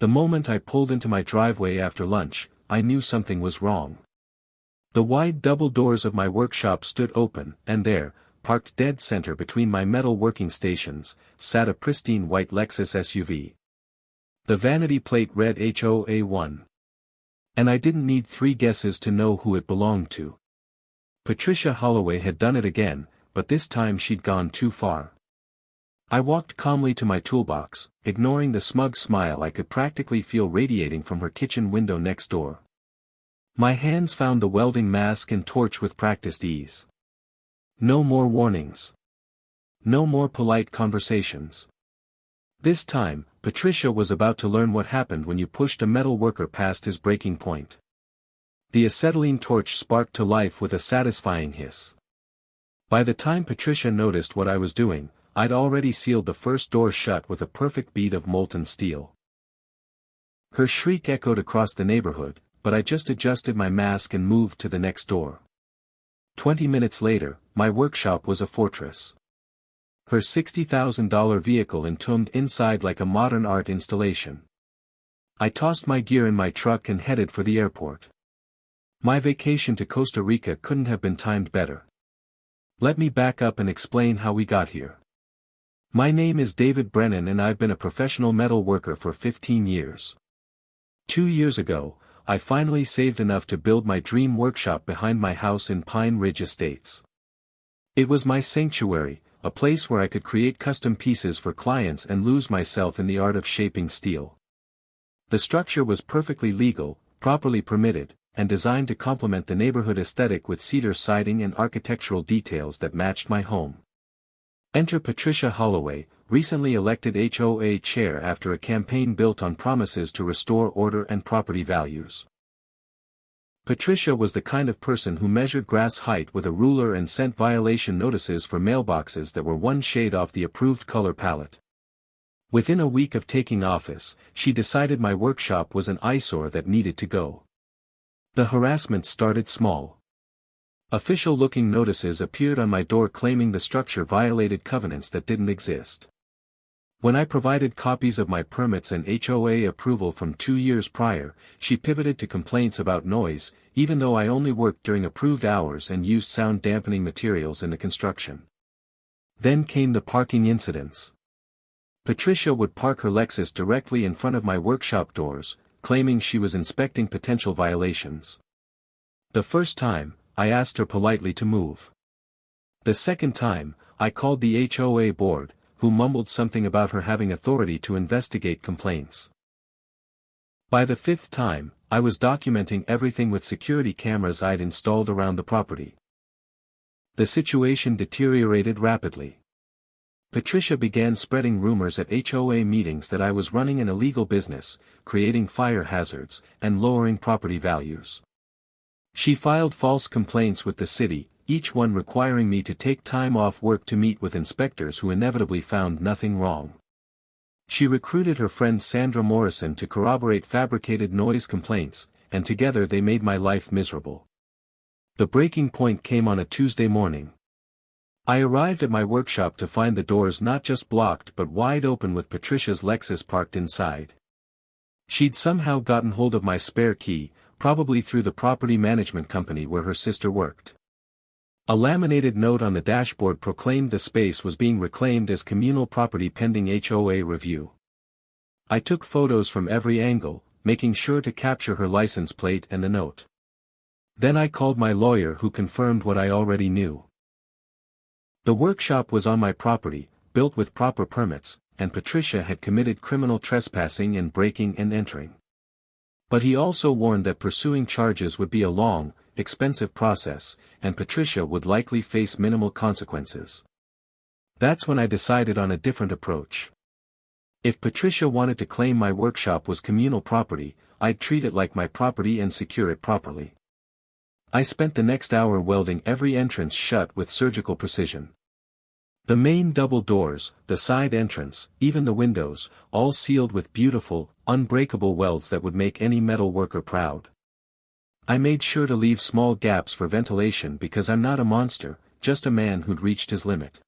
The moment I pulled into my driveway after lunch, I knew something was wrong. The wide double doors of my workshop stood open, and there, parked dead center between my metal working stations, sat a pristine white Lexus SUV. The vanity plate read HOA 1. And I didn't need 3 guesses to know who it belonged to. Patricia Holloway had done it again, but this time she'd gone too far. I walked calmly to my toolbox, ignoring the smug smile I could practically feel radiating from her kitchen window next door. My hands found the welding mask and torch with practiced ease. No more warnings. No more polite conversations. This time, Patricia was about to learn what happened when you pushed a metal worker past his breaking point. The acetylene torch sparked to life with a satisfying hiss. By the time Patricia noticed what I was doing, I'd already sealed the first door shut with a perfect bead of molten steel. Her shriek echoed across the neighborhood, but I just adjusted my mask and moved to the next door. 20 minutes later, my workshop was a fortress. Her $60,000 vehicle entombed inside like a modern art installation. I tossed my gear in my truck and headed for the airport. My vacation to Costa Rica couldn't have been timed better. Let me back up and explain how we got here. My name is David Brennan and I've been a professional metal worker for 15 years. 2 years ago, I finally saved enough to build my dream workshop behind my house in Pine Ridge Estates. It was my sanctuary, a place where I could create custom pieces for clients and lose myself in the art of shaping steel. The structure was perfectly legal, properly permitted, and designed to complement the neighborhood aesthetic with cedar siding and architectural details that matched my home. Enter Patricia Holloway, recently elected HOA chair after a campaign built on promises to restore order and property values. Patricia was the kind of person who measured grass height with a ruler and sent violation notices for mailboxes that were one shade off the approved color palette. Within a week of taking office, she decided my workshop was an eyesore that needed to go. The harassment started small. Official-looking notices appeared on my door claiming the structure violated covenants that didn't exist. When I provided copies of my permits and HOA approval from 2 years prior, she pivoted to complaints about noise, even though I only worked during approved hours and used sound-dampening materials in the construction. Then came the parking incidents. Patricia would park her Lexus directly in front of my workshop doors, claiming she was inspecting potential violations. The first time, I asked her politely to move. The second time, I called the HOA board, who mumbled something about her having authority to investigate complaints. By the 5th time, I was documenting everything with security cameras I'd installed around the property. The situation deteriorated rapidly. Patricia began spreading rumors at HOA meetings that I was running an illegal business, creating fire hazards, and lowering property values. She filed false complaints with the city, each one requiring me to take time off work to meet with inspectors who inevitably found nothing wrong. She recruited her friend Sandra Morrison to corroborate fabricated noise complaints, and together they made my life miserable. The breaking point came on a Tuesday morning. I arrived at my workshop to find the doors not just blocked but wide open with Patricia's Lexus parked inside. She'd somehow gotten hold of my spare key, probably through the property management company where her sister worked. A laminated note on the dashboard proclaimed the space was being reclaimed as communal property pending HOA review. I took photos from every angle, making sure to capture her license plate and the note. Then I called my lawyer who confirmed what I already knew. The workshop was on my property, built with proper permits, and Patricia had committed criminal trespassing and breaking and entering. But he also warned that pursuing charges would be a long, expensive process, and Patricia would likely face minimal consequences. That's when I decided on a different approach. If Patricia wanted to claim my workshop was communal property, I'd treat it like my property and secure it properly. I spent the next hour welding every entrance shut with surgical precision. The main double doors, the side entrance, even the windows, all sealed with beautiful, unbreakable welds that would make any metal worker proud. I made sure to leave small gaps for ventilation because I'm not a monster, just a man who'd reached his limit.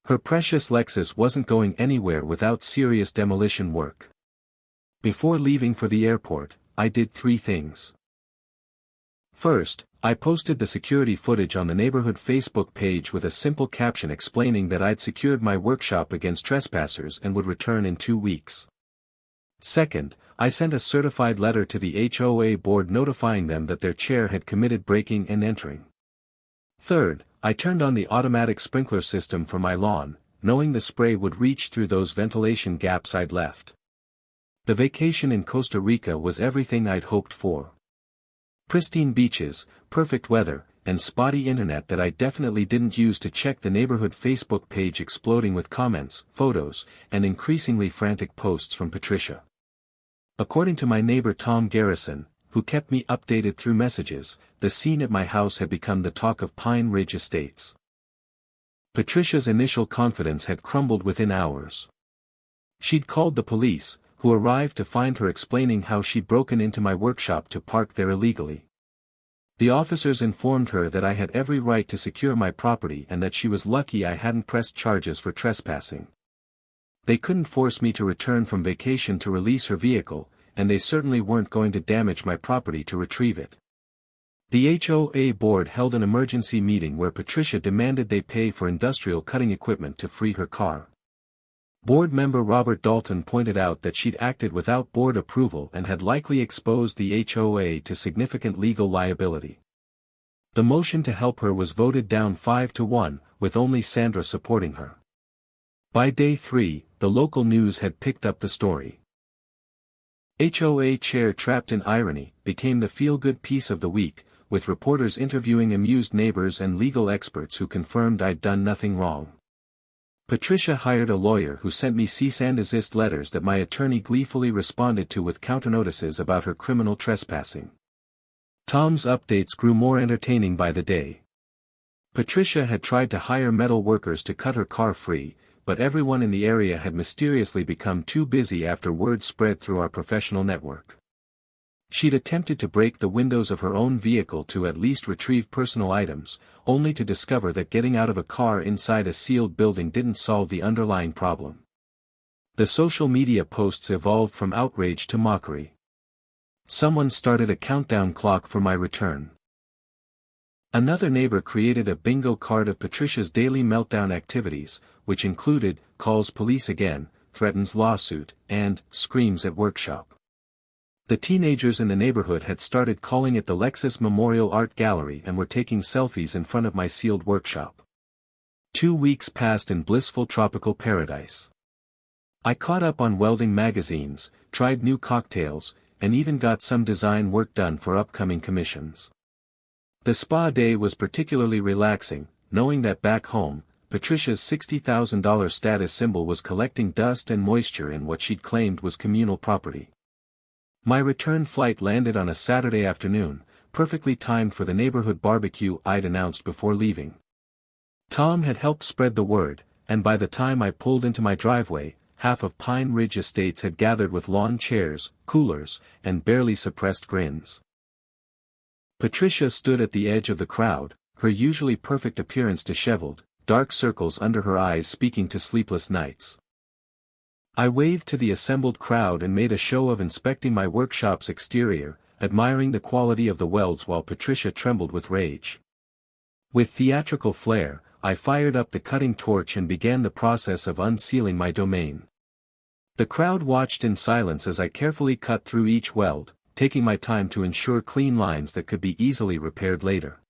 Her precious Lexus wasn't going anywhere without serious demolition work. Before leaving for the airport, I did 3 things. First, I posted the security footage on the neighborhood Facebook page with a simple caption explaining that I'd secured my workshop against trespassers and would return in 2 weeks. Second, I sent a certified letter to the HOA board notifying them that their chair had committed breaking and entering. Third, I turned on the automatic sprinkler system for my lawn, knowing the spray would reach through those ventilation gaps I'd left. The vacation in Costa Rica was everything I'd hoped for. Pristine beaches, perfect weather, and spotty internet that I definitely didn't use to check the neighborhood Facebook page exploding with comments, photos, and increasingly frantic posts from Patricia. According to my neighbor Tom Garrison, who kept me updated through messages, the scene at my house had become the talk of Pine Ridge Estates. Patricia's initial confidence had crumbled within hours. She'd called the police, who arrived to find her explaining how she'd broken into my workshop to park there illegally. The officers informed her that I had every right to secure my property and that she was lucky I hadn't pressed charges for trespassing. They couldn't force me to return from vacation to release her vehicle, and they certainly weren't going to damage my property to retrieve it. The HOA board held an emergency meeting where Patricia demanded they pay for industrial cutting equipment to free her car. Board member Robert Dalton pointed out that she'd acted without board approval and had likely exposed the HOA to significant legal liability. The motion to help her was voted down 5-1, with only Sandra supporting her. By day 3, the local news had picked up the story. HOA chair trapped in irony became the feel-good piece of the week, with reporters interviewing amused neighbors and legal experts who confirmed I'd done nothing wrong. Patricia hired a lawyer who sent me cease and desist letters that my attorney gleefully responded to with counternotices about her criminal trespassing. Tom's updates grew more entertaining by the day. Patricia had tried to hire metal workers to cut her car free, but everyone in the area had mysteriously become too busy after word spread through our professional network. She'd attempted to break the windows of her own vehicle to at least retrieve personal items, only to discover that getting out of a car inside a sealed building didn't solve the underlying problem. The social media posts evolved from outrage to mockery. Someone started a countdown clock for my return. Another neighbor created a bingo card of Patricia's daily meltdown activities, which included, calls police again, threatens lawsuit, and, screams at workshop. The teenagers in the neighborhood had started calling it the Lexus Memorial Art Gallery and were taking selfies in front of my sealed workshop. 2 weeks passed in blissful tropical paradise. I caught up on welding magazines, tried new cocktails, and even got some design work done for upcoming commissions. The spa day was particularly relaxing, knowing that back home, Patricia's $60,000 status symbol was collecting dust and moisture in what she'd claimed was communal property. My return flight landed on a Saturday afternoon, perfectly timed for the neighborhood barbecue I'd announced before leaving. Tom had helped spread the word, and by the time I pulled into my driveway, half of Pine Ridge Estates had gathered with lawn chairs, coolers, and barely suppressed grins. Patricia stood at the edge of the crowd, her usually perfect appearance disheveled, dark circles under her eyes speaking to sleepless nights. I waved to the assembled crowd and made a show of inspecting my workshop's exterior, admiring the quality of the welds while Patricia trembled with rage. With theatrical flair, I fired up the cutting torch and began the process of unsealing my domain. The crowd watched in silence as I carefully cut through each weld, taking my time to ensure clean lines that could be easily repaired later.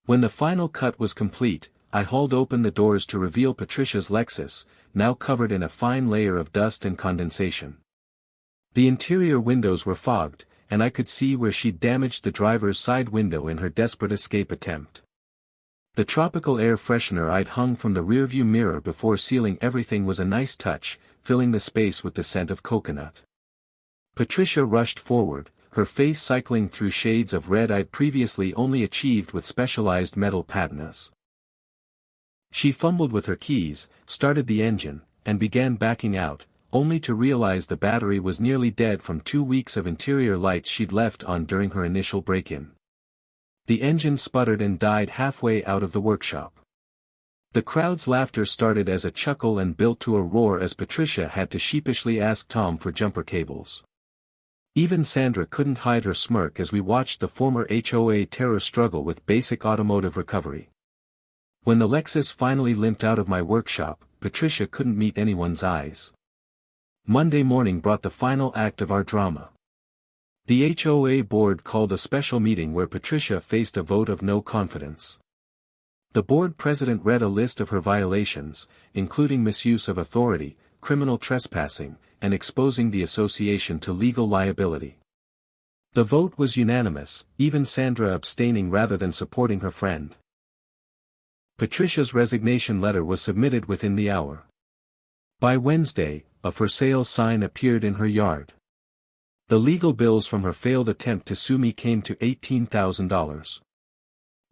When the final cut was complete, I hauled open the doors to reveal Patricia's Lexus, now covered in a fine layer of dust and condensation. The interior windows were fogged, and I could see where she'd damaged the driver's side window in her desperate escape attempt. The tropical air freshener I'd hung from the rearview mirror before sealing everything was a nice touch, filling the space with the scent of coconut. Patricia rushed forward, her face cycling through shades of red I'd previously only achieved with specialized metal patinas. She fumbled with her keys, started the engine, and began backing out, only to realize the battery was nearly dead from 2 weeks of interior lights she'd left on during her initial break-in. The engine sputtered and died halfway out of the workshop. The crowd's laughter started as a chuckle and built to a roar as Patricia had to sheepishly ask Tom for jumper cables. Even Sandra couldn't hide her smirk as we watched the former HOA terror struggle with basic automotive recovery. When the Lexus finally limped out of my workshop, Patricia couldn't meet anyone's eyes. Monday morning brought the final act of our drama. The HOA board called a special meeting where Patricia faced a vote of no confidence. The board president read a list of her violations, including misuse of authority, criminal trespassing, and exposing the association to legal liability. The vote was unanimous, even Sandra abstaining rather than supporting her friend. Patricia's resignation letter was submitted within the hour. By Wednesday, a for sale sign appeared in her yard. The legal bills from her failed attempt to sue me came to $18,000.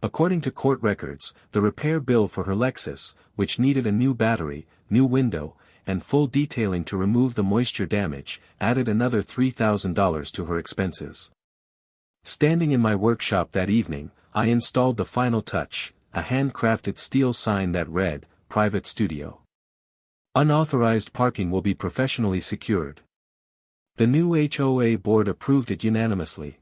According to court records, the repair bill for her Lexus, which needed a new battery, new window, and full detailing to remove the moisture damage, added another $3,000 to her expenses. Standing in my workshop that evening, I installed the final touch, a handcrafted steel sign that read, "Private Studio. Unauthorized parking will be professionally secured." The new HOA board approved it unanimously.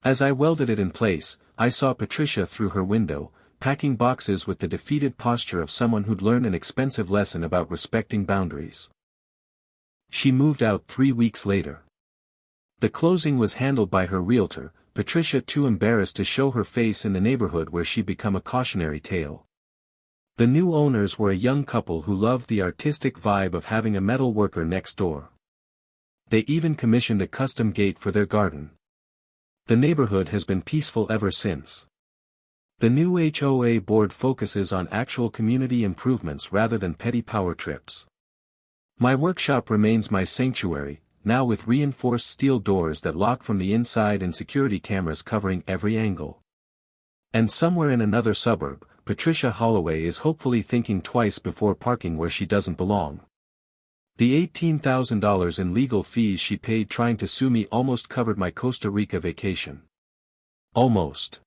As I welded it in place, I saw Patricia through her window, packing boxes with the defeated posture of someone who'd learned an expensive lesson about respecting boundaries. She moved out 3 weeks later. The closing was handled by her realtor, Patricia too embarrassed to show her face in the neighborhood where she'd become a cautionary tale. The new owners were a young couple who loved the artistic vibe of having a metal worker next door. They even commissioned a custom gate for their garden. The neighborhood has been peaceful ever since. The new HOA board focuses on actual community improvements rather than petty power trips. My workshop remains my sanctuary, now with reinforced steel doors that lock from the inside and security cameras covering every angle. And somewhere in another suburb, Patricia Holloway is hopefully thinking twice before parking where she doesn't belong. The $18,000 in legal fees she paid trying to sue me almost covered my Costa Rica vacation. Almost.